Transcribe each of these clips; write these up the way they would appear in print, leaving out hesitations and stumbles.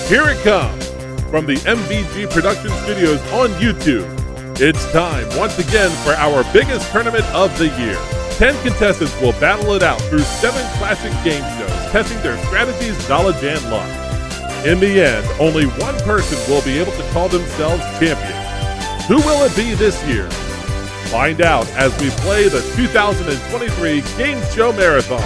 Here it comes from the MVG Production Studios on YouTube. It's time once again for our biggest tournament of the year. 10 contestants will battle it out through 7 classic game shows, testing their strategies, knowledge, and luck. In the end, only one person will be able to call themselves champion. Who will it be this year? Find out as we play the 2023 Game Show Marathon.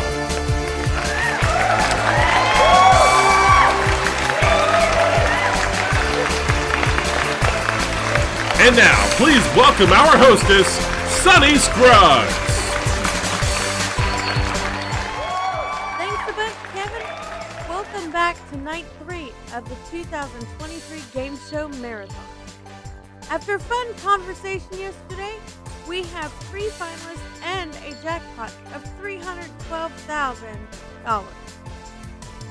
And now, please welcome our hostess, Sunny Scruggs. Thanks a bunch, Kevin. Welcome back to night 3 of the 2023 Game Show Marathon. After a fun conversation yesterday, we have 3 finalists and a jackpot of $312,000.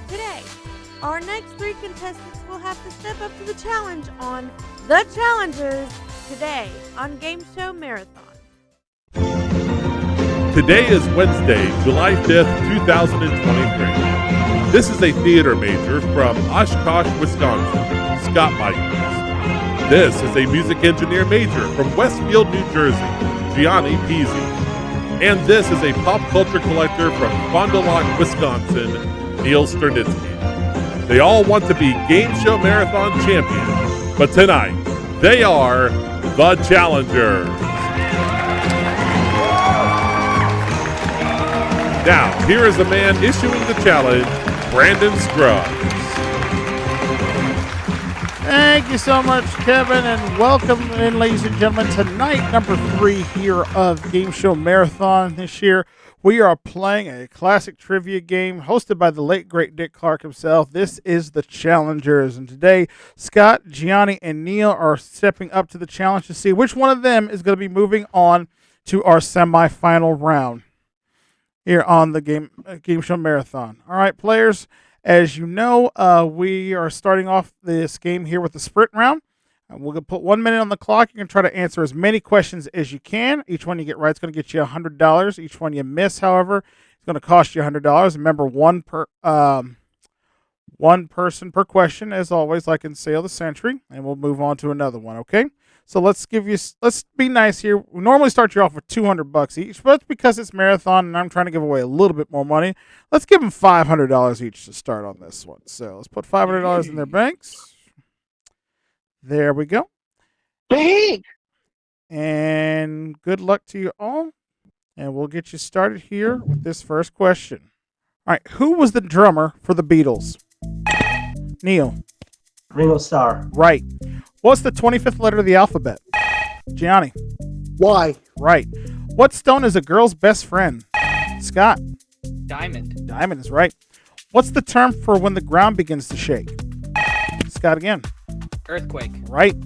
Today, our next 3 contestants will have to step up to the challenge on The Challengers today on Game Show Marathon. Today is Wednesday, July 5th, 2023. This is a theater major from Oshkosh, Wisconsin, Scott Michaels. This is a music engineer major from Westfield, New Jersey, Gianni Pizzi. And this is a pop culture collector from Fond du Lac, Wisconsin, Neil Sternitsky. They all want to be Game Show Marathon champions, but tonight, they are The Challengers. Now, here is the man issuing the challenge, Brandon Scruggs. Thank you so much, Kevin, and welcome in, ladies and gentlemen, to night number 3 here of Game Show Marathon this year. We are playing a classic trivia game hosted by the late, great Dick Clark himself. This is The Challengers, and today, Scott, Gianni, and Neil are stepping up to the challenge to see which one of them is going to be moving on to our semifinal round here on the Game Show Marathon. All right, players. As you know, we are starting off this game here with the sprint round. We're going to put 1 minute on the clock. You can try to answer as many questions as you can. Each one you get right is going to get you $100. Each one you miss, however, is going to cost you $100. Remember, one person per question, as always, like in Sail the Century, and we'll move on to another one, okay? So let's be nice here. We normally start you off with $200 each, but because it's marathon and I'm trying to give away a little bit more money, let's give them $500 each to start on this one. So let's put $500 in their banks. There we go. Big. And good luck to you all. And we'll get you started here with this first question. All right, who was the drummer for the Beatles? Neil. Ringo Starr. Right. What's the 25th letter of the alphabet? Gianni. Why? Right. What stone is a girl's best friend? Scott. Diamond. Diamond is right. What's the term for when the ground begins to shake? Scott again. Earthquake. Right.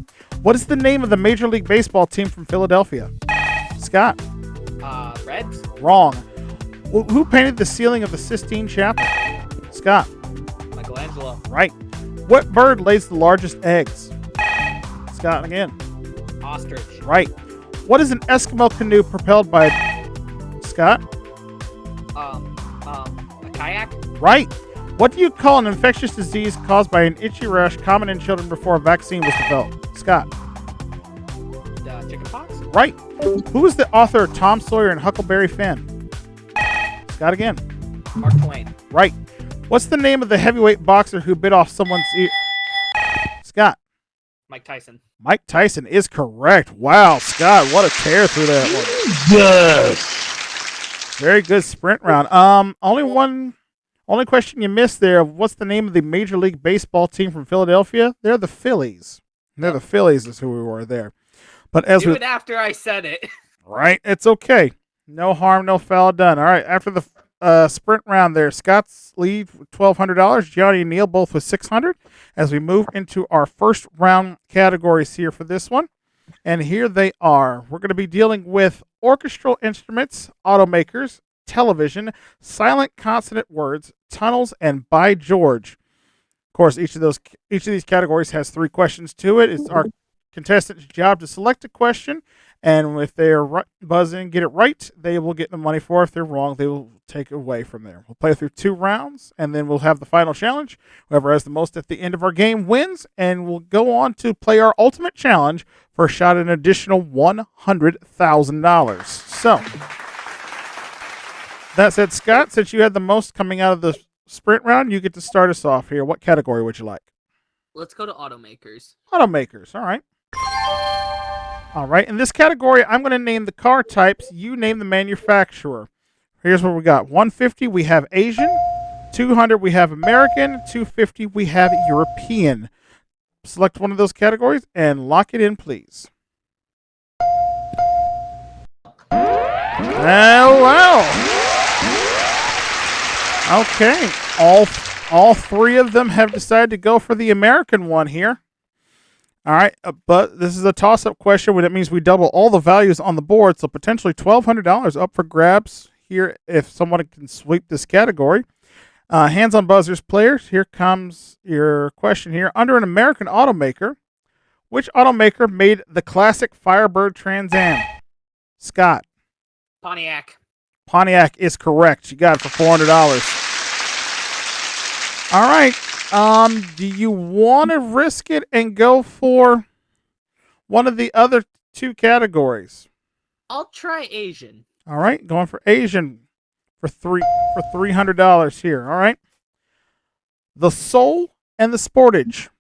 What is the name of the Major League Baseball team from Philadelphia? Scott. Reds. Wrong. Who painted the ceiling of the Sistine Chapel? Scott. Michelangelo. Right. What bird lays the largest eggs? Scott again. Ostrich. Right. What is an Eskimo canoe propelled by? Scott. A kayak. Right. What do you call an infectious disease caused by an itchy rash common in children before a vaccine was developed? Scott. Chickenpox. Right. Who is the author of Tom Sawyer and Huckleberry Finn? Scott again. Mark Twain. Right. What's the name of the heavyweight boxer who bit off someone's ear? Scott. Mike Tyson. Mike Tyson is correct. Wow, Scott, what a tear through that one. Yes. Very good sprint round. Only question you missed there. What's the name of the Major League Baseball team from Philadelphia? They're the Phillies. The Phillies is who we were there. But as Do it after I said it. Right, it's okay. No harm, no foul done. All right, after the sprint round there, Scott's lead with $1,200. Gianni and Neil both with $600. As we move into our first round categories here for this one. And here they are. We're going to be dealing with orchestral instruments, automakers, television, silent consonant words, tunnels, and by George. Of course, each of these categories has 3 questions to it. It's our contestant's job to select a question And if they're buzz in, get it right, they will get the money for it. If they're wrong, they will take it away from there. We'll play through 2 rounds, and then we'll have the final challenge. Whoever has the most at the end of our game wins, and we'll go on to play our ultimate challenge for a shot at an additional $100,000. So, that said, Scott, since you had the most coming out of the sprint round, you get to start us off here. What category would you like? Let's go to automakers. Automakers. All right. All right. In this category, I'm going to name the car types. You name the manufacturer. Here's what we got. 150, we have Asian. 200, we have American. 250, we have European. Select one of those categories and lock it in, please. Oh, wow. Okay. All 3 of them have decided to go for the American one here. All right, but this is a toss-up question, which means we double all the values on the board, so potentially $1,200 up for grabs here if someone can sweep this category. Hands on buzzers, players. Here comes your question here. Under an American automaker, which automaker made the classic Firebird Trans Am? Scott. Pontiac. Pontiac is correct. You got it for $400. All right. Do you want to risk it and go for one of the other 2 categories? I'll try Asian. All right, going for Asian for $300 here. All right. The Soul and the Sportage.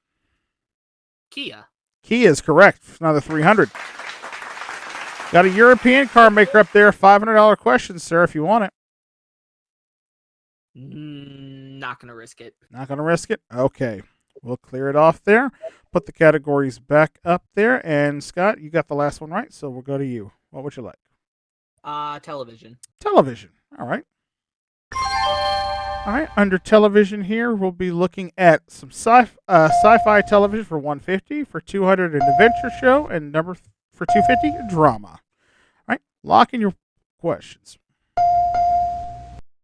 Kia. Kia is correct. Another $300. Got a European car maker up there. $500 question, sir, if you want it. Not gonna risk it. Not going to risk it? Okay. We'll clear it off there. Put the categories back up there. And Scott, you got the last one right, so we'll go to you. What would you like? Television. Television. All right. All right. Under television here, we'll be looking at some sci-fi television for $150, for $200 an adventure show, and for $250 drama. All right. Lock in your questions.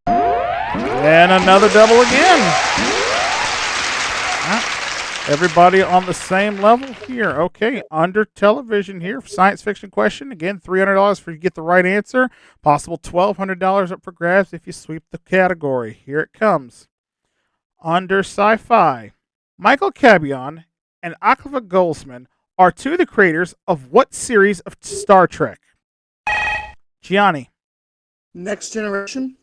And another double again. All right. Everybody on the same level here. Okay, under television here, science fiction question. Again, $300 for you get the right answer. Possible $1,200 up for grabs if you sweep the category. Here it comes. Under sci-fi, Michael Cabion and Akiva Goldsman are 2 of the creators of what series of Star Trek? Gianni. Next Generation?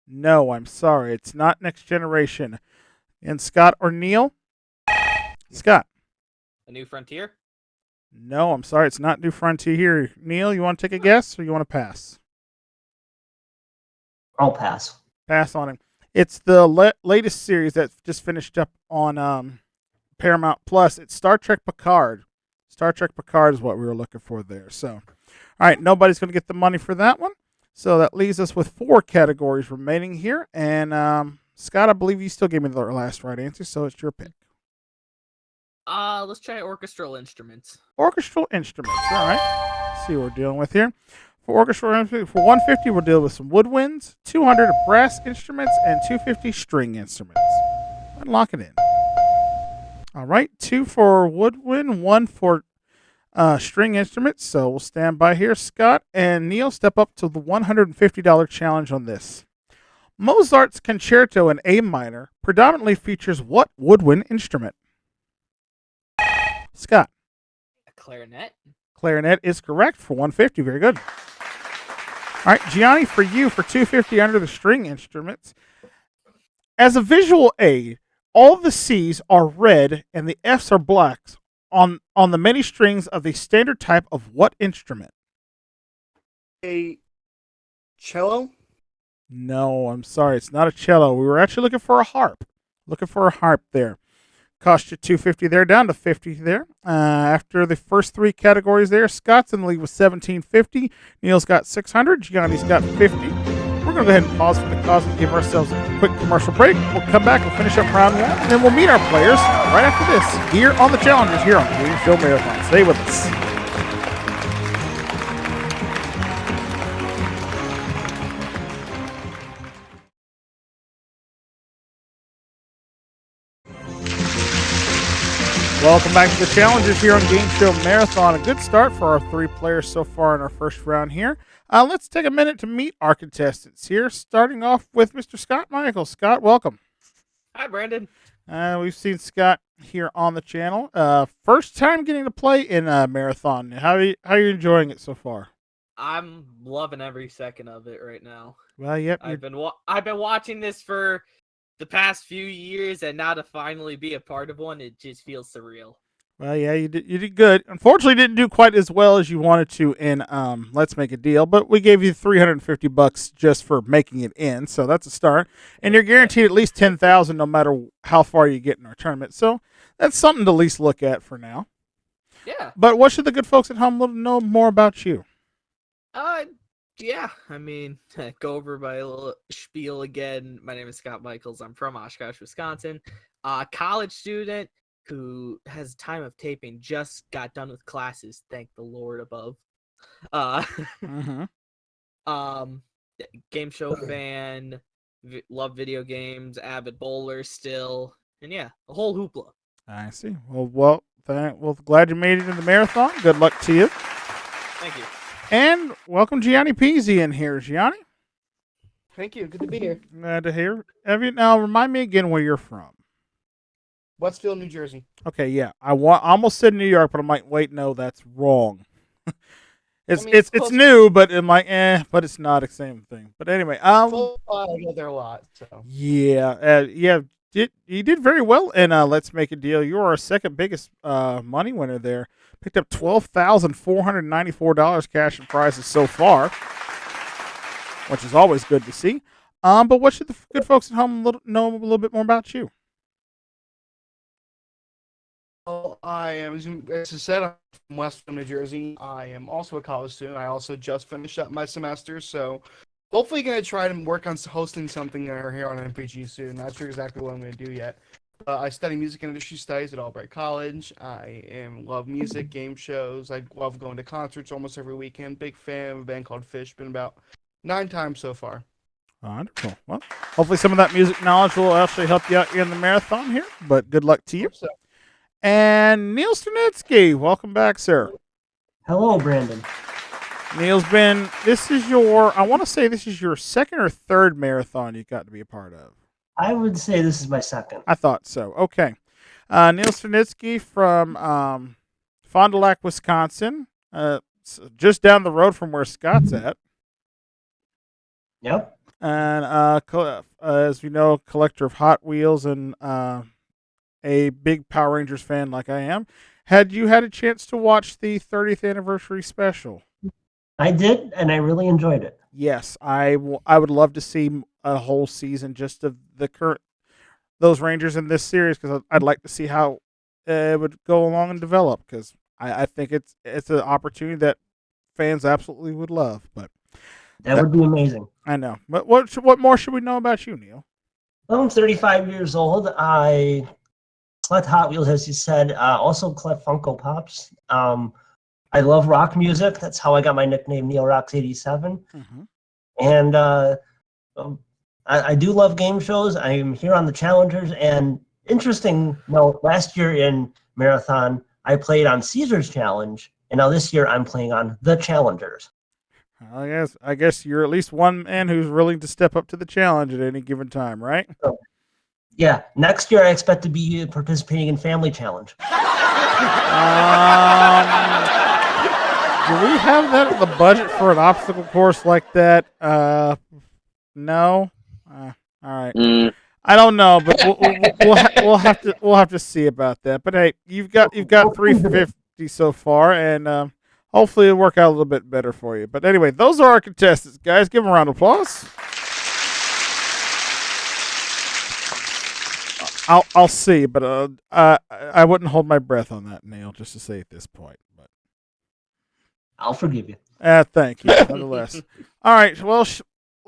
No, I'm sorry. It's not Next Generation. And Scott or Neil? Scott. A New Frontier? No, I'm sorry. It's not New Frontier here. Neil, you want to take a guess or you want to pass? I'll pass. Pass on him. It's the latest series that just finished up on Paramount Plus. It's Star Trek Picard. Star Trek Picard is what we were looking for there. So, all right, nobody's going to get the money for that one. So that leaves us with 4 categories remaining here. And Scott, I believe you still gave me the last right answer, so it's your pick. Let's try orchestral instruments. Orchestral instruments. All right. Let's see what we're dealing with here. For orchestral instruments, for $150, we'll deal with some woodwinds, $200 brass instruments, and $250 string instruments. And lock it in. All right. 2 for woodwind, 1 for string instruments. So we'll stand by here. Scott and Neil, step up to the $150 challenge on this. Mozart's Concerto in A minor predominantly features what woodwind instrument? Scott. A clarinet. Clarinet is correct for $150. Very good. All right, Gianni, for you, for $250 under the string instruments. As a visual aid, all the C's are red and the F's are blacks on the many strings of the standard type of what instrument? A cello? No, I'm sorry. It's not a cello. We were actually looking for a harp. Looking for a harp there. Cost you $250 there, down to $50 there. After the first 3 categories there, Scott's in the lead with $1,750. Neil's got $600. Gianni's got $50. We're going to go ahead and pause for the cause and give ourselves a quick commercial break. We'll come back, we'll finish up round 1, and then we'll meet our players right after this here on the Challengers here on Gameshow Marathon. Stay with us. Welcome back to the Challengers here on Game Show Marathon. A good start for our 3 players so far in our first round here. Let's take a minute to meet our contestants here, starting off with Mr. Scott Michael. Scott, welcome. Hi, Brandon. We've seen Scott here on the channel. First time getting to play in a marathon. How are you enjoying it so far? I'm loving every second of it right now. Well, yep. I've been watching this for the past few years, and now to finally be a part of one, it just feels surreal. Well, yeah, you did good. Unfortunately, didn't do quite as well as you wanted to in Let's Make a Deal, but we gave you $350 just for making it in, so that's a start. And you're guaranteed at least $10,000 no matter how far you get in our tournament. So that's something to at least look at for now. Yeah. But what should the good folks at home know more about you? Yeah. I mean, go over my little spiel again. My name is Scott Michaels. I'm from Oshkosh, Wisconsin. College student who has time of taping, just got done with classes. Thank the Lord above. Game show fan, love video games, avid bowler still, and yeah, a whole hoopla. I see. Well, glad you made it in the marathon. Good luck to you. Thank you. And welcome Gianni Peasy in here. Gianni? Thank you. Good to be here. Glad to hear. Now, remind me again where you're from. Westfield, New Jersey. Okay, yeah. I almost said New York, but I'm like, wait, no, that's wrong. It's new, but I'm like, but it's not the same thing. But anyway, I go there a lot. So yeah, you did very well in Let's Make a Deal. You are our second biggest money winner there. Picked up $12,494 cash and prizes so far, which is always good to see. But what should the good folks at home know a little bit more about you? Well, I am, as I said, I'm from Westfield, New Jersey. I am also a college student. I also just finished up my semester, so hopefully going to try to work on hosting something here on MPG soon. Not sure exactly what I'm going to do yet. I study music and industry studies at Albright College. I love music, game shows. I love going to concerts almost every weekend. Big fan of a band called Fish. Been about 9 times so far. Wonderful. Well, hopefully some of that music knowledge will actually help you out here in the marathon here, but good luck to you. Hope so. And Neil Sternitsky, welcome back, sir. Hello, Brandon. Neil's this is your second or third marathon you've got to be a part of. I would say this is my second. I thought so. Okay. Neil Sternitsky from Fond du Lac, Wisconsin, just down the road from where Scott's at. Yep. And as we know, collector of Hot Wheels and a big Power Rangers fan like I am. Had you had a chance to watch the 30th anniversary special? I did, and I really enjoyed it. Yes, I would love to see a whole season just of those Rangers in this series, because I'd like to see how it would go along and develop, because I think it's an opportunity that fans absolutely would love. But that would be amazing. I know. But what more should we know about you, Neil? Well, I'm 35 years old. I collect Hot Wheels, as you said. Also collect Funko Pops. I love rock music. That's how I got my nickname, Neil Rocks 87. Mm-hmm. And I do love game shows. I'm here on the Challengers. And interesting note, last year in Marathon, I played on Caesar's Challenge. And now this year I'm playing on the Challengers. I guess you're at least one man who's willing to step up to the challenge at any given time, right? So, yeah. Next year I expect to be participating in Family Challenge. Do we have that in the budget for an obstacle course like that? No. All right. I don't know, but we'll have to see about that. But hey, you've got 350 so far, and hopefully it'll work out a little bit better for you. But anyway, those are our contestants, guys. Give them a round of applause. I'll see, but I wouldn't hold my breath on that, Neil, just to say at this point. But I'll forgive you. Thank you, nonetheless. All right, well,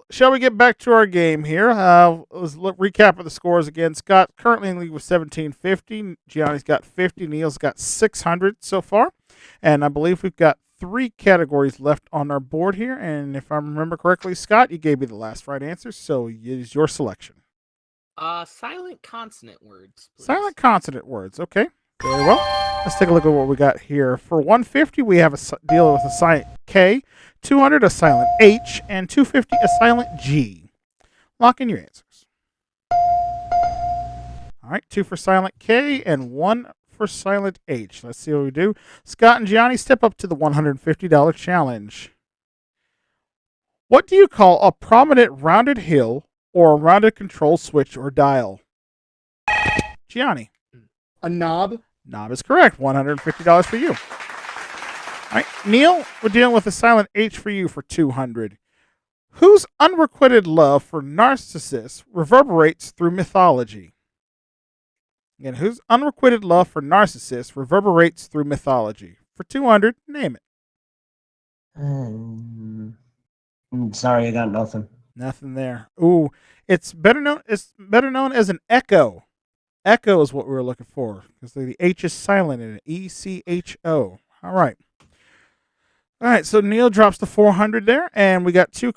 shall we get back to our game here? Let's recap of the scores again. Scott currently in the lead with 1750. Gianni's got 50. Neil's got 600 so far. And I believe we've got 3 categories left on our board here. And if I remember correctly, Scott, you gave me the last right answer, so it is your selection. Silent consonant words, please. Silent consonant words. Okay. Very well. Let's take a look at what we got here. For 150, we have a deal with a silent K, 200 a silent H, and 250 a silent G. Lock in your answers. All right, 2 for silent K and 1 for silent H. Let's see what we do. Scott and Gianni step up to the $150 challenge. What do you call a prominent rounded hill or a rounded control switch or dial? Gianni. A knob. Knob is correct. $150 for you. All right, Neil, we're dealing with a silent H for you for 200. Whose unrequited love for Narcissus reverberates through mythology? Again, whose unrequited love for Narcissus reverberates through mythology? For 200, name it. Sorry, I got nothing. Nothing there. Ooh, it's better known as an echo. Echo is what we were looking for because the H is silent in it. ECHO. All right. All right. So Neil drops the 400 there, and we got two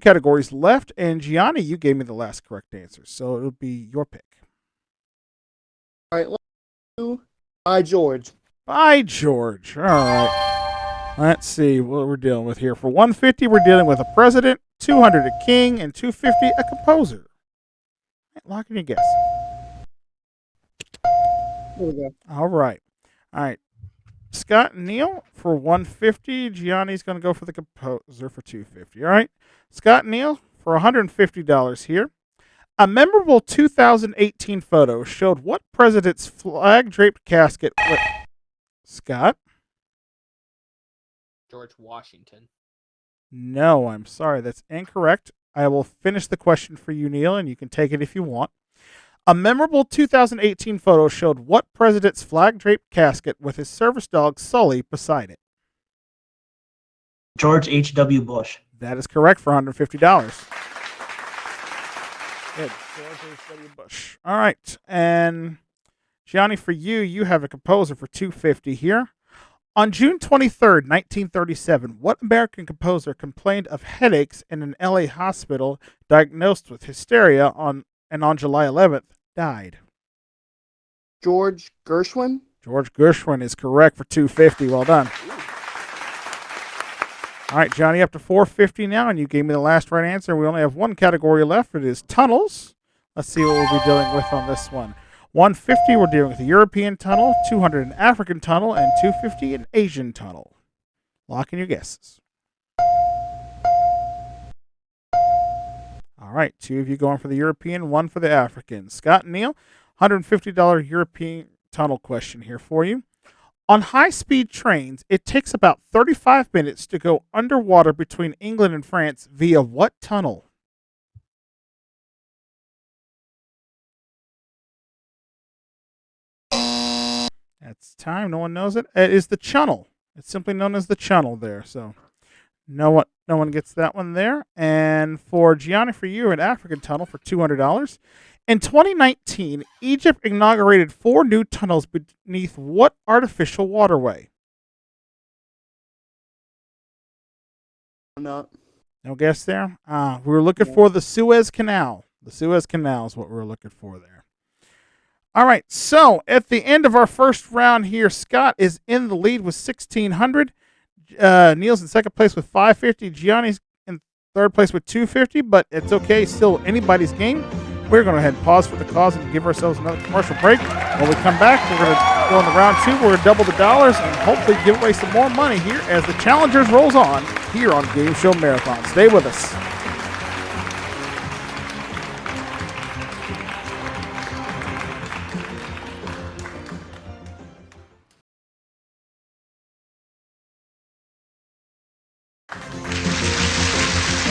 categories left. And Gianni, you gave me the last correct answer, so it'll be your pick. All right, let's do by George. By George. All right. Let's see what we're dealing with here. For 150, we're dealing with a president, 200 a king, and 250 a composer. Lock in your guess. Here we go. All right. Scott and Neil for 150. Gianni's going to go for the composer for 250. All right. Scott and Neil for $150 here. A memorable 2018 photo showed what president's flag-draped casket with Scott? George Washington. No, I'm sorry. That's incorrect. I will finish the question for you, Neil, and you can take it if you want. A memorable 2018 photo showed what president's flag-draped casket with his service dog Sully beside it? George H.W. Bush. That is correct for $150. Good. George H.W. Bush. All right. And Gianni, for you, you have a composer for $250 here. On June 23rd, 1937, what American composer complained of headaches in an LA hospital, diagnosed with hysteria, and on July 11th, died? George Gershwin. George Gershwin is correct for $250. Well done. All right, Johnny, up to $450 now, and you gave me the last right answer. We only have one category left. It is tunnels. Let's see what we'll be dealing with on this one. 150, we're dealing with a European tunnel, 200 an African tunnel, and 250 an Asian tunnel. Lock in your guesses. All right, 2 of you going for the European, 1 for the African. Scott and Neil, $150 European tunnel question here for you. On high-speed trains, it takes about 35 minutes to go underwater between England and France via what tunnel? That's time. No one knows it. It is the Channel. It's simply known as the Channel there. So no one gets that one there. And for Gianni, for you, an African tunnel for $200. In 2019, Egypt inaugurated 4 new tunnels beneath what artificial waterway? No. No guess there? We were looking for the Suez Canal. The Suez Canal is what we were looking for there. All right, so at the end of our first round here, Scott is in the lead with 1,600. Neil's in second place with 550. Gianni's in third place with 250, but it's okay. Still anybody's game. We're going to go ahead and pause for the cause and give ourselves another commercial break. When we come back, we're going to go into round 2. We're going to double the dollars and hopefully give away some more money here as the Challengers rolls on here on Game Show Marathon. Stay with us.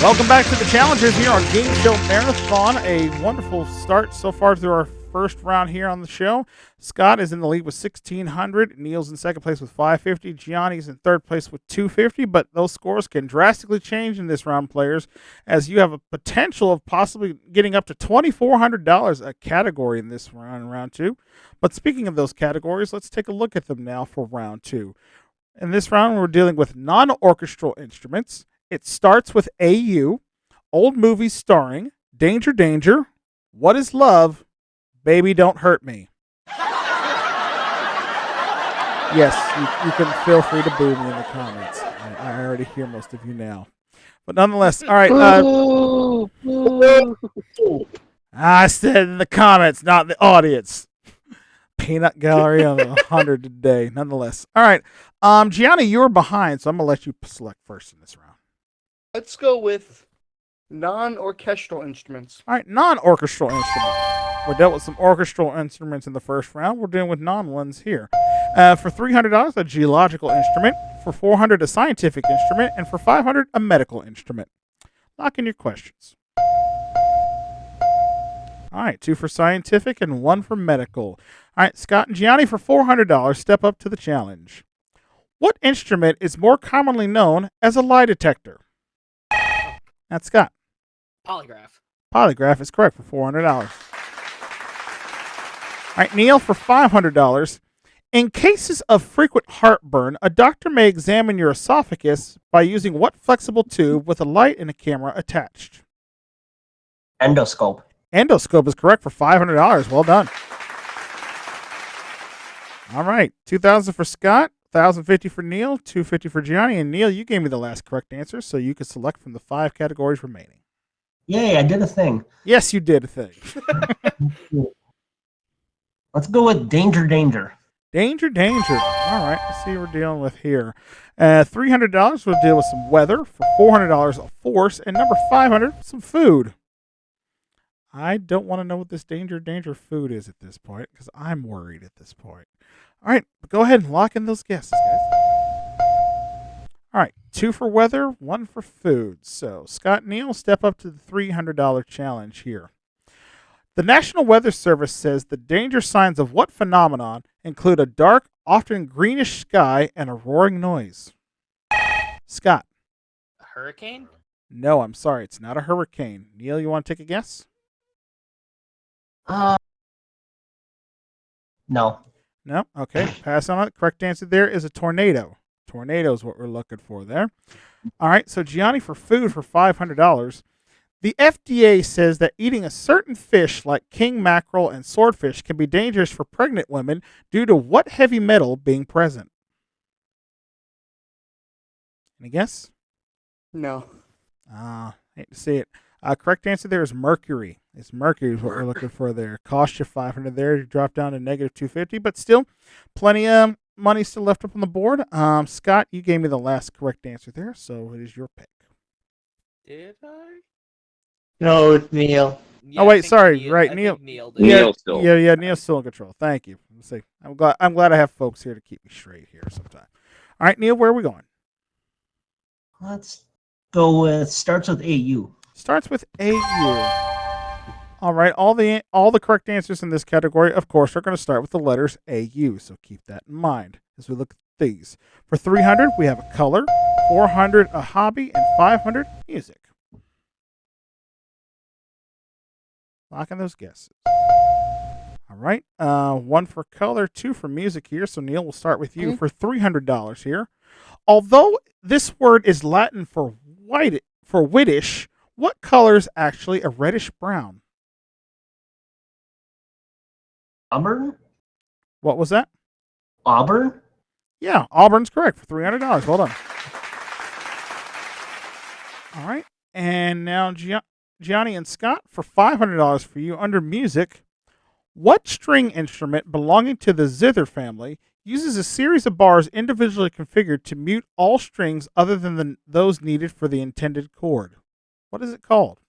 Welcome back to the Challengers here on Game Show Marathon. A wonderful start so far through our first round here on the show. Scott is in the lead with 1,600. Neil's in second place with 550. Gianni's in third place with 250. But those scores can drastically change in this round, players, as you have a potential of possibly getting up to $2,400 a category in this round 2. But speaking of those categories, let's take a look at them now for round 2. In this round, we're dealing with non-orchestral instruments. It starts with AU, old movies starring, Danger Danger, What is Love, Baby Don't Hurt Me. Yes, you can feel free to boo me in the comments. I already hear most of you now. But nonetheless, all right. I said in the comments, not the audience. Peanut gallery on 100 today. Nonetheless. All right. Gianni, you were behind, so I'm going to let you select first in this round. Let's go with non-orchestral instruments. All right, non-orchestral instruments. We dealt with some orchestral instruments in the first round. We're dealing with non-ones here. For $300, a geological instrument. For $400, a scientific instrument. And for $500, a medical instrument. Lock in your questions. All right, 2 for scientific and 1 for medical. All right, Scott and Gianni, for $400, step up to the challenge. What instrument is more commonly known as a lie detector? That's Scott. Polygraph. Polygraph is correct for $400. All right, Neil, for $500. In cases of frequent heartburn, a doctor may examine your esophagus by using what flexible tube with a light and a camera attached? Endoscope. Endoscope is correct for $500. Well done. All right, $2,000 for Scott, $1,050 for Neil, $250 for Gianni, and Neil, you gave me the last correct answer, so you can select from the 5 categories remaining. Yay, I did a thing. Yes, you did a thing. Let's go with danger. Danger. All right, let's see what we're dealing with here. $300, we'll deal with some weather. For $400, a force. And number $500, some food. I don't want to know what this danger food is at this point because I'm worried at this point. All right, but go ahead and lock in those guesses, guys. All right, 2 for weather, 1 for food. So Scott and Neil, step up to the $300 challenge here. The National Weather Service says the danger signs of what phenomenon include a dark, often greenish sky and a roaring noise? Scott. A hurricane? No, I'm sorry. It's not a hurricane. Neil, you want to take a guess? No. No? Okay. Pass on it. Correct answer there is a tornado. Tornado is what we're looking for there. All right. So Gianni, for food for $500. The FDA says that eating a certain fish like king mackerel and swordfish can be dangerous for pregnant women due to what heavy metal being present? Any guess? No. Hate to see it. Correct answer there is mercury. It's mercury is what we're looking for there. Cost you $500 there. You drop down to negative $250, but still plenty of money still left up on the board. Scott, you gave me the last correct answer there, so it is your pick. Did I? No, it's Neil. Yeah, Oh, I wait, think sorry, right, I Neil. think Neil did. Neil still. Yeah, Neil's still in control. Thank you. Let's see. I'm glad I have folks here to keep me straight here sometime. All right, Neil, where are we going? Let's go with starts with AU. Starts with AU. All right, all the correct answers in this category, of course, are going to start with the letters AU, so keep that in mind as we look at these. For $300, we have a color, $400, a hobby, and $500, music. Lock in those guesses. All right, 1 for color, 2 for music here, so Neil, we'll start with you for $300 here. Although this word is Latin for whitish, what color is actually a reddish brown? Auburn? What was that? Auburn? Yeah, Auburn's correct for $300. Well done. All right, and now Gianni and Scott, for $500 for you under music. What string instrument belonging to the zither family uses a series of bars individually configured to mute all strings other than those needed for the intended chord? What is it called?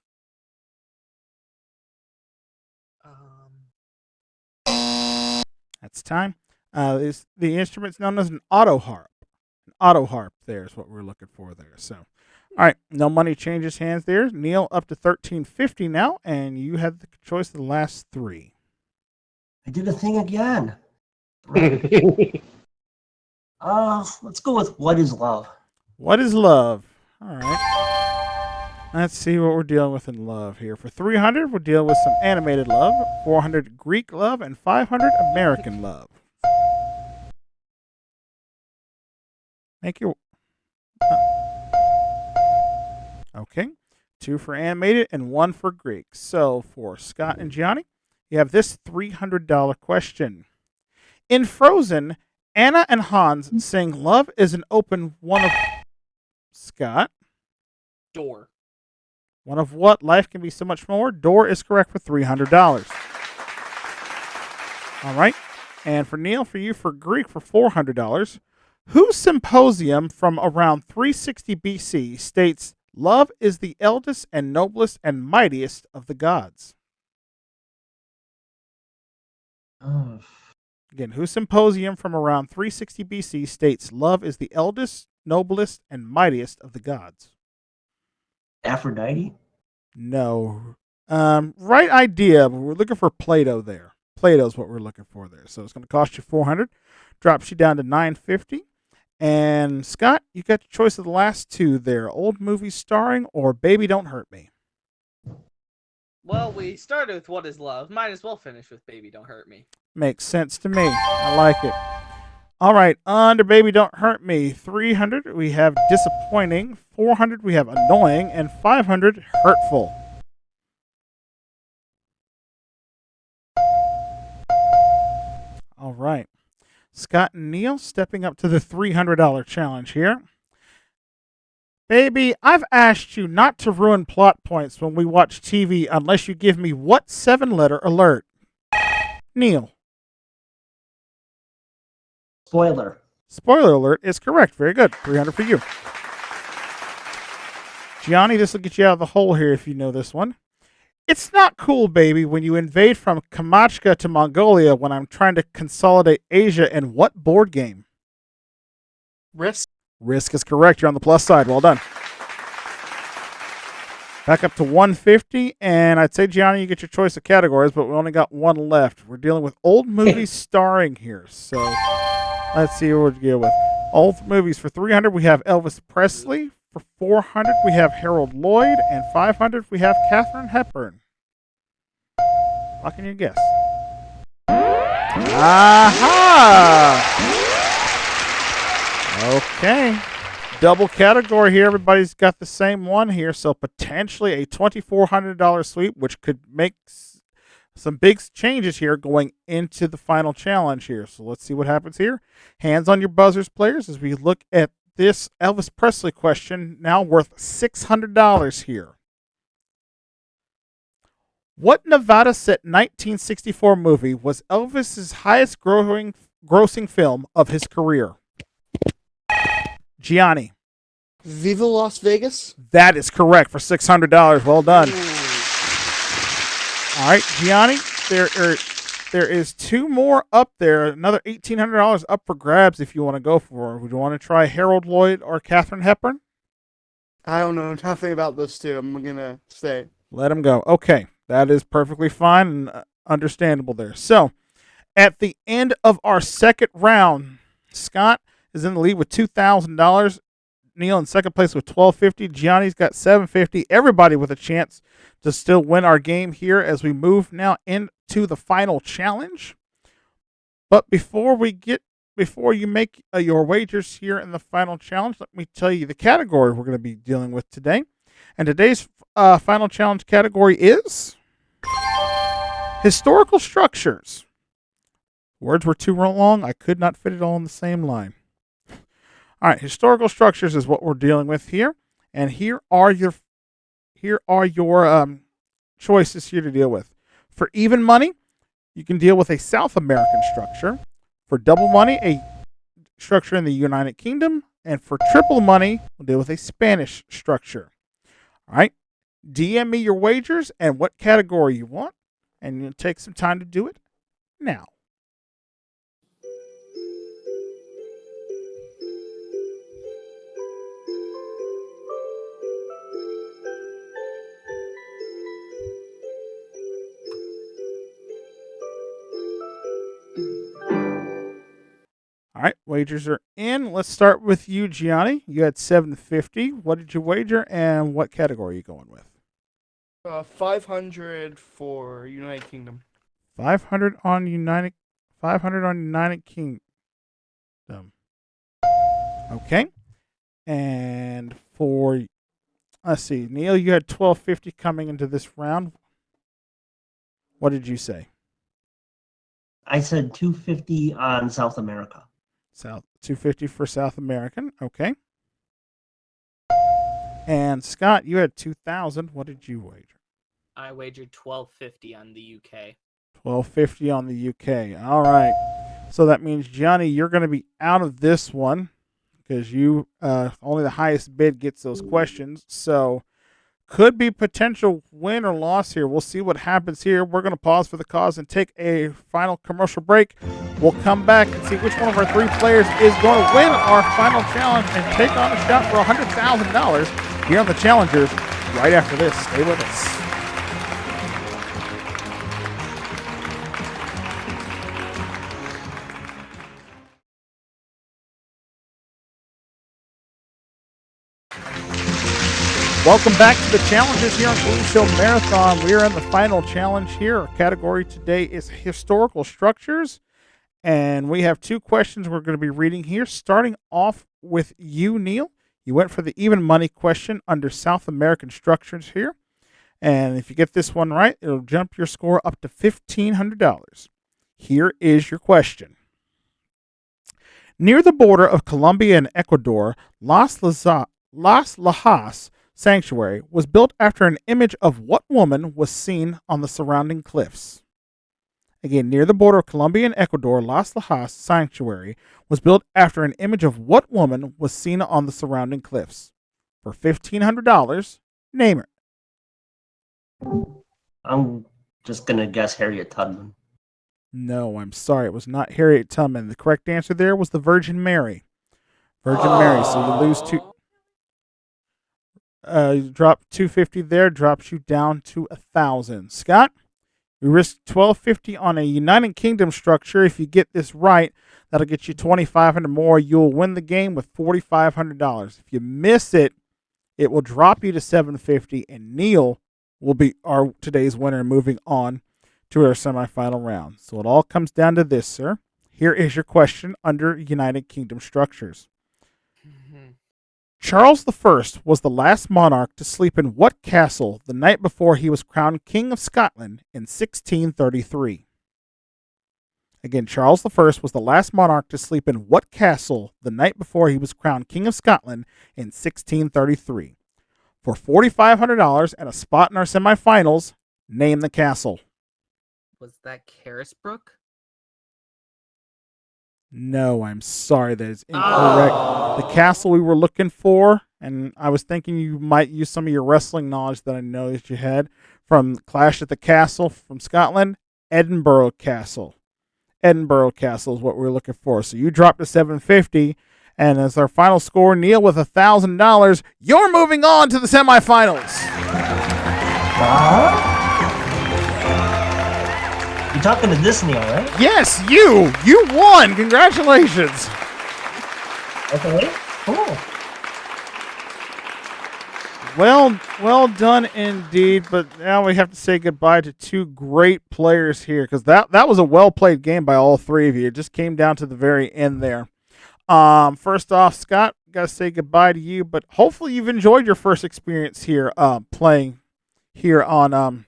That's time. The instrument's known as an auto harp. An auto harp there is what we're looking for there. So, all right, no money changes hands there. Neil up to $1,350 now, and you have the choice of the last 3. I did a thing again. Let's go with What is Love? What is love? All right. Let's see what we're dealing with in love here. For $300, we'll deal with some animated love, $400 Greek love, and $500 American love. Thank you. Okay. 2 for animated and 1 for Greek. So for Scott and Gianni, you have this $300 question. In Frozen, Anna and Hans sing Love is an Open One of Scott. Door. One of what? Life can be so much more. Door is correct for $300. All right. And for Neil, for you, for Greek, for $400. Whose symposium from around 360 BC states love is the eldest and noblest and mightiest of the gods? Again, whose symposium from around 360 BC states love is the eldest, noblest, and mightiest of the gods? Aphrodite? No. Right idea, but we're looking for Plato there. Plato's what we're looking for there. So it's going to cost you $400. Drops you down to $950. And Scott, you got the choice of the last two there. Old movies starring or Baby Don't Hurt Me. Well, we started with What is Love. Might as well finish with Baby Don't Hurt Me. Makes sense to me. I like it. All right, under Baby Don't Hurt Me, 300 we have Disappointing, 400 we have Annoying, and 500 Hurtful. All right. Scott and Neil stepping up to the $300 challenge here. Baby, I've asked you not to ruin plot points when we watch TV unless you give me what 7-letter alert? Neil. Spoiler. Spoiler alert is correct. Very good. 300 for you. Gianni, this will get you out of the hole here if you know this one. It's not cool, baby, when you invade from Kamachka to Mongolia when I'm trying to consolidate Asia in what board game? Risk. Risk is correct. You're on the plus side. Well done. Back up to 150, and I'd say, Gianni, you get your choice of categories, but we only got one left. We're dealing with old movies starring here, so let's see what we deal with. Old movies for 300, we have Elvis Presley. For 400, we have Harold Lloyd, and 500, we have Katharine Hepburn. How can you guess? Aha! Okay. Double category here. Everybody's got the same one here, so potentially a $2,400 sweep, which could make some big changes here going into the final challenge here. So let's see what happens here. Hands on your buzzers, players, as we look at this Elvis Presley question, now worth $600 here. What Nevada set 1964 movie was Elvis's highest grossing film of his career? Gianni. Viva Las Vegas. That is correct for $600. Well done. All right, Gianni, there is two more up there. Another $1,800 up for grabs if you want to go for it. Would you want to try Harold Lloyd or Katharine Hepburn? I don't know nothing about those two. I'm going to stay. Let him go. Okay, that is perfectly fine and understandable there. So, at the end of our second round, Scott is in the lead with $2,000. Neil in second place with $1,250. Gianni's got $750. Everybody with a chance to still win our game here as we move now into the final challenge. But before you make your wagers here in the final challenge, let me tell you the category we're going to be dealing with today. And today's final challenge category is historical structures. Words were too long. I could not fit it all in the same line. All right, historical structures is what we're dealing with here, and here are your choices here to deal with. For even money, you can deal with a South American structure. For double money, a structure in the United Kingdom, and for triple money, we'll deal with a Spanish structure. All right, DM me your wagers and what category you want, and you'll take some time to do it now. All right, wagers are in. Let's start with you, Gianni. You had $750. What did you wager, and what category are you going with? 500 for United Kingdom. 500 on United Kingdom. Okay. And for, let's see, Neil, you had $1,250 coming into this round. What did you say? I said 250 on South America. South 250 for South American. Okay. And Scott, you had 2,000. What did you wager? I wagered 1250 on the UK. 1250 on the UK. All right. So that means Johnny, you're going to be out of this one because you only the highest bid gets those questions. So could be potential win or loss here. We'll see what happens here. We're going to pause for the cause and take a final commercial break. We'll come back and see which one of our three players is going to win our final challenge and take on a shot for $100,000 here on the Challengers right after this. Stay with us. Welcome back to the challenges here on Gameshow Marathon. We are in the final challenge here. Our category today is historical structures. And we have two questions we're going to be reading here. Starting off with you, Neil. You went for the even money question under South American structures here. And if you get this one right, it'll jump your score up to $1,500. Here is your question. Near the border of Colombia and Ecuador, Las Lajas Sanctuary was built after an image of what woman was seen on the surrounding cliffs? Again, near the border of Colombia and Ecuador, Las Lajas Sanctuary was built after an image of what woman was seen on the surrounding cliffs? For $1,500, name her. I'm just going to guess Harriet Tubman. No, I'm sorry. It was not Harriet Tubman. The correct answer there was the Virgin Mary. Virgin Mary. So you lose two. You drop 250 there, drops you down to 1,000. Scott, you risk 1250 on a United Kingdom structure. If you get this right, that'll get you 2,500 more. You'll win the game with $4,500. If you miss it, it will drop you to 750, and Neil will be our today's winner, moving on to our semifinal round. So it all comes down to this, sir. Here is your question under United Kingdom structures. Charles I was the last monarch to sleep in what castle the night before he was crowned King of Scotland in 1633? Again, Charles I was the last monarch to sleep in what castle the night before he was crowned King of Scotland in 1633? For $4,500 and a spot in our semifinals, name the castle. Was that Carisbrook? No, I'm sorry. That is incorrect. The castle we were looking for, and I was thinking you might use some of your wrestling knowledge that I know that you had from Clash at the Castle from Scotland, Edinburgh Castle. Edinburgh Castle is what we're looking for. So you dropped to 750, and as our final score, Neil with $1,000, you're moving on to the semifinals. You're talking to this Neil, right? Yes, you won. Congratulations. Okay, cool. Well done indeed. But now we have to say goodbye to two great players here, because that was a well played game by all three of you. It just came down to the very end there. First off, Scott, gotta say goodbye to you. But hopefully you've enjoyed your first experience here, playing here on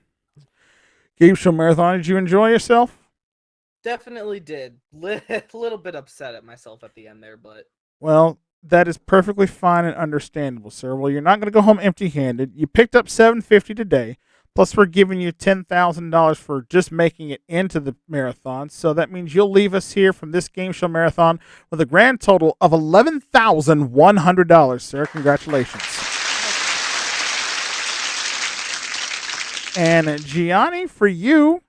Gameshow Marathon. Did you enjoy yourself? Definitely did. A little bit upset at myself at the end there, but... Well, that is perfectly fine and understandable, sir. Well, you're not going to go home empty-handed. You picked up $750 today, plus we're giving you $10,000 for just making it into the marathon. So that means you'll leave us here from this Gameshow Marathon with a grand total of $11,100, sir. Congratulations. And Gianni, for you,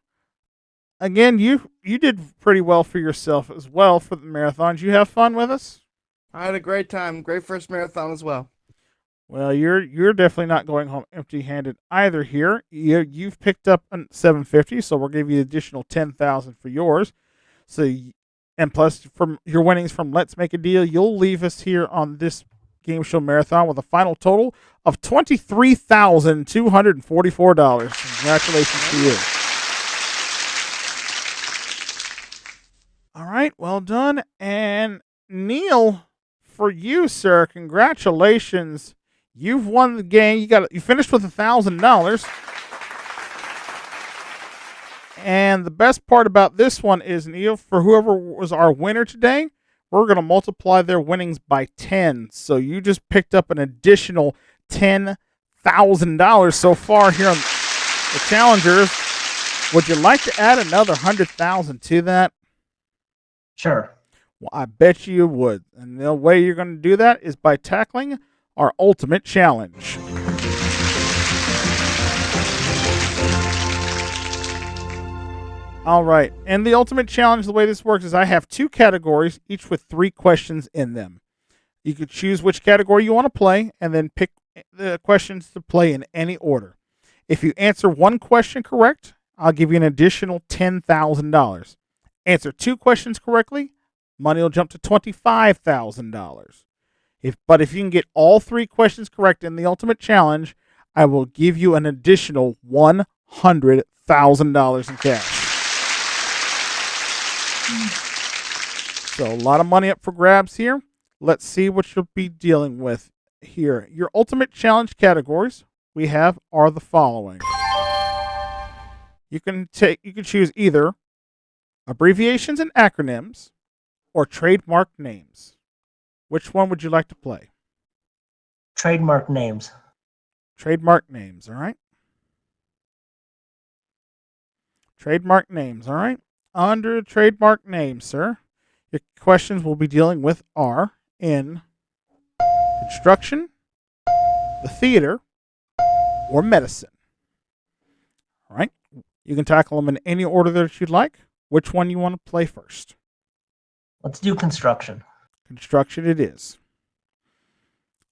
again, you did pretty well for yourself as well for the marathon. Did you have fun with us? I had a great time. Great first marathon as well. Well, you're definitely not going home empty-handed either here. You've picked up $750, so we'll give you an additional $10,000 for yours. So, and plus from your winnings from Let's Make a Deal, you'll leave us here on this Gameshow Marathon with a final total of $23,244. Congratulations to you. All right, well done. And Neil, for you, sir, congratulations. You've won the game. You finished with $1,000. And the best part about this one is, Neil, for whoever was our winner today, we're going to multiply their winnings by 10. So you just picked up an additional $10,000 so far here on the challengers. Would you like to add another 100,000 to that? Sure. Well, I bet you would. And the way you're going to do that is by tackling our ultimate challenge. All right. And the ultimate challenge, the way this works is I have 2 categories, each with 3 questions in them. You could choose which category you want to play and then pick the questions to play in any order. If you answer 1 question correct, I'll give you an additional $10,000. Answer 2 questions correctly, money will jump to $25,000. But if you can get all 3 questions correct in the ultimate challenge, I will give you an additional $100,000 in cash. So a lot of money up for grabs here. Let's see what you'll be dealing with here. Your ultimate challenge categories we have are the following. You can choose either abbreviations and acronyms or trademark names. Which one would you like to play? Trademark names. Trademark names, all right? Trademark names, all right? Under trademark names, sir, your questions we'll be dealing with are in construction, the theater, or medicine. All right? You can tackle them in any order that you'd like. Which one you want to play first? Let's do construction. Construction it is.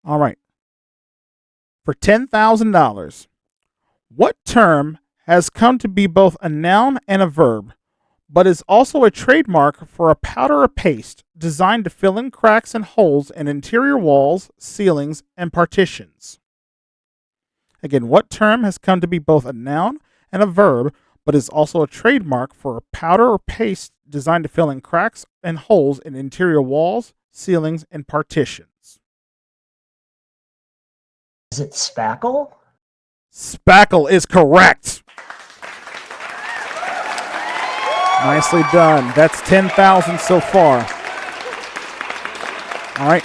All right. For $10,000, what term has come to be both a noun and a verb, but is also a trademark for a powder or paste designed to fill in cracks and holes in interior walls, ceilings, and partitions? Again, what term has come to be both a noun and a verb, but is also a trademark for a powder or paste designed to fill in cracks and holes in interior walls, ceilings, and partitions? Is it spackle? Spackle is correct. Nicely done. That's 10,000 so far. All right,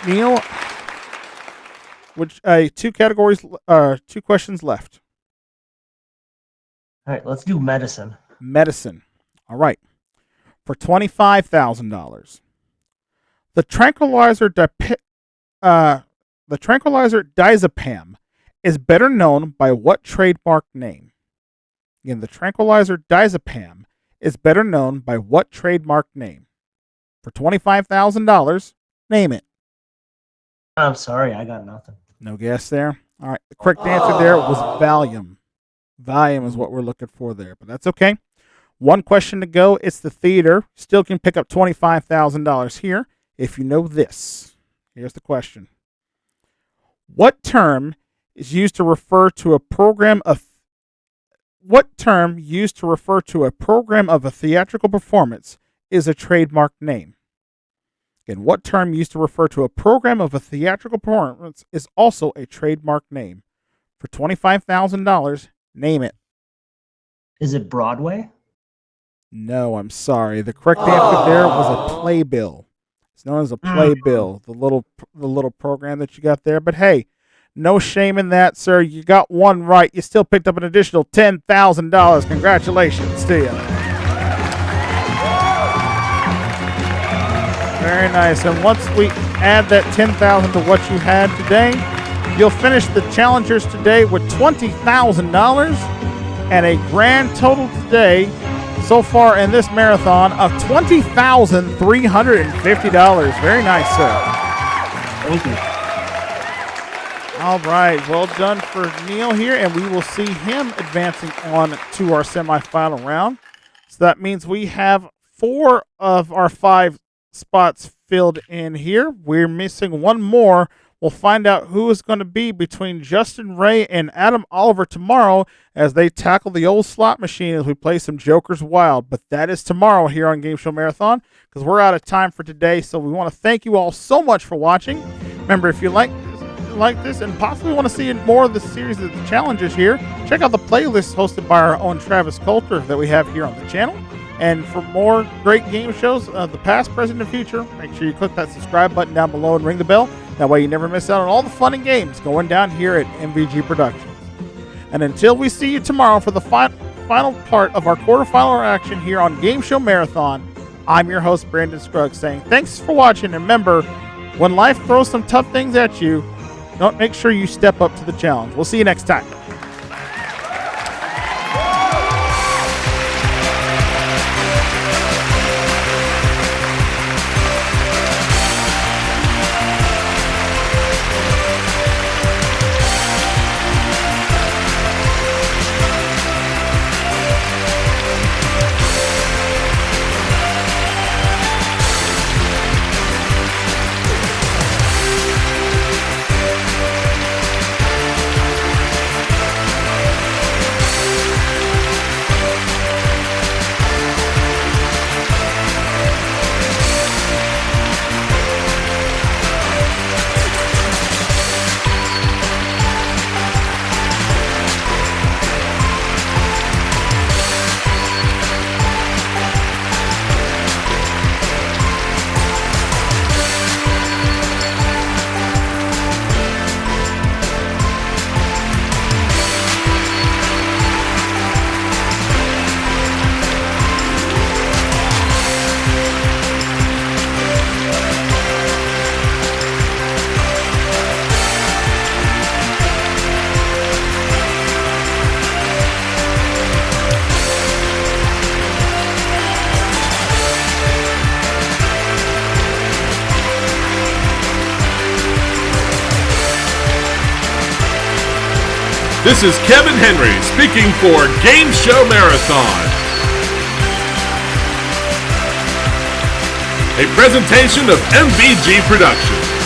Neil. Which 2 categories? 2 questions left. All right, let's do medicine. Medicine. All right. For $25,000, the tranquilizer diazepam is better known by what trademark name? Again, the tranquilizer diazepam is better known by what trademark name? For $25,000, name it. I'm sorry, I got nothing. No guess there? All right. The correct answer there was Valium. Valium is what we're looking for there, but that's okay. 1 question to go. It's the theater. Still can pick up $25,000 here if you know this. Here's the question. What term is used to refer to a program of a theatrical performance is a trademark name? Again, what term used to refer to a program of a theatrical performance is also a trademark name? For $25,000, name it. Is it Broadway? No, I'm sorry. The correct answer there was a playbill. It's known as a playbill, the little program that you got there. But hey, no shame in that, sir. You got one right. You still picked up an additional $10,000. Congratulations to you. Very nice. And once we add that $10,000 to what you had today, you'll finish the challengers today with $20,000 and a grand total today so far in this marathon of $20,350. Very nice, sir. Thank you. All right. Well done for Neil here, and we will see him advancing on to our semifinal round. So that means we have 4 of our 5 spots filled in here. We're missing 1 more. We'll find out who is going to be between Justin Ray and Adam Oliver tomorrow as they tackle the old slot machine as we play some Jokers Wild. But that is tomorrow here on Game Show Marathon because we're out of time for today. So we want to thank you all so much for watching. Remember, if you like this and possibly want to see more of the series of the challenges here, check out the playlist hosted by our own Travis Coulter that we have here on the channel. And for more great game shows, the past, present, and future, make sure you click that subscribe button down below and ring the bell. That way you never miss out on all the fun and games going down here at MVG Productions. And until we see you tomorrow for the final part of our quarterfinal action here on Game Show Marathon, I'm your host, Brandon Scruggs, saying thanks for watching. And remember, when life throws some tough things at you, don't make sure you step up to the challenge. We'll see you next time. This is Kevin Henry speaking for Game Show Marathon, a presentation of MVG Productions.